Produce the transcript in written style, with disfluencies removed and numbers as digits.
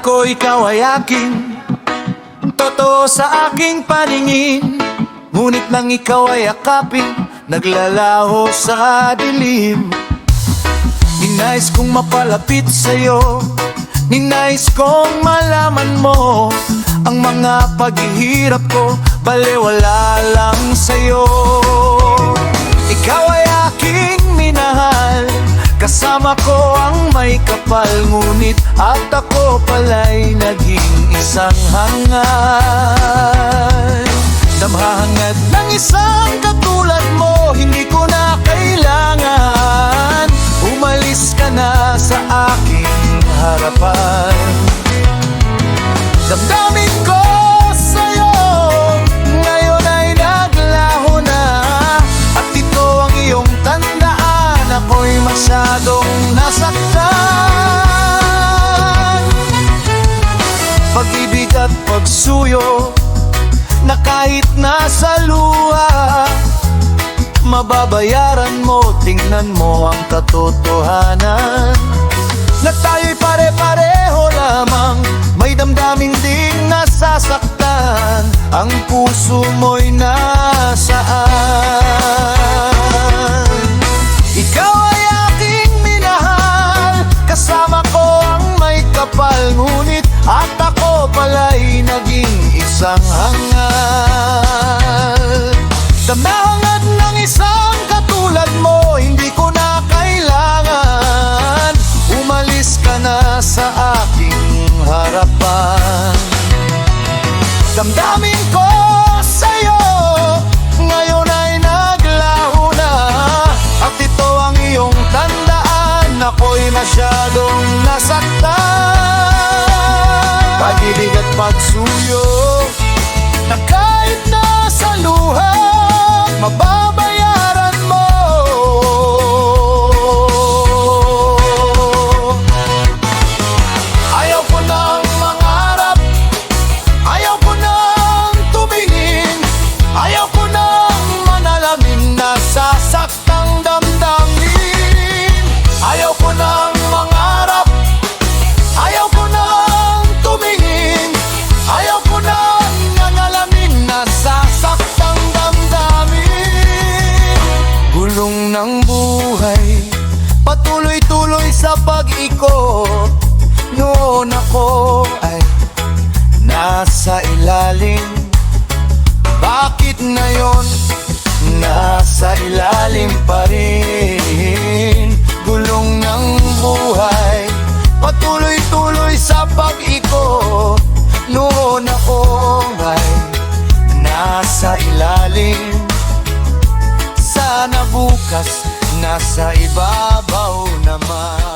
ko ikaw ay aking totoo sa aking paningin. Ngunit nang ikaw ay akapin, naglalaho sa dilim. Ninais kong mapalapit sa'yo, ninais kong malaman mo ang mga paghihirap ko, balewala lang sa'yo. Ikaw ay aking minahal, kasama ko ang may kapal. Ngunit at ako pala'y naging isang hangal. Namahangad ng isang katulad mo, hindi ko na kailangan. Umalis ka na sa aking harapan. Damdamin ko sa'yo, ngayon ay naglaho na. At ito ang iyong tandaan, ako'y masyadong nasaktan. Pag-ibig at pagsuyo na kahit nasa luha, mababayaran mo, tingnan mo ang katotohanan. Na tayo'y pare-pareho lamang, may damdamin ding nasasaktan. Ang puso mo'y nasaan? Ikaw ay aking minahal, kasama ko ang may kapal. Ngunit at ako pala'y naging isang hangal. Damahangad ng isang katulad mo, hindi ko na kailangan. Umalis ka na sa aking harapan. Damdamin ko sa'yo, ngayon ay naglaho na. At ito ang iyong tandaan, ako'y masyadong nasaktan. Pag-ibig at pagsuyo na kahit nasa luha, mababayaran mo. Ayaw ko nang mangarap, ayaw ko nang tumingin, ayaw ko nang manalamin na sasaktang damdamin. Ayaw ko nang mangarap, ayaw ko nang tumingin, ayaw ko nang manalamin na sasaktang damdamin. Gulong ng buhay, patuloy-tuloy sa pag-ikot. Noon ako ay nasa ilalim, bakit ngayon nasa ilalim pa rin? Gulong ng buhay, patuloy-tuloy sa pag-ikot. Noon ako ay nasa ilalim, sana bukas nasa ibabaw naman.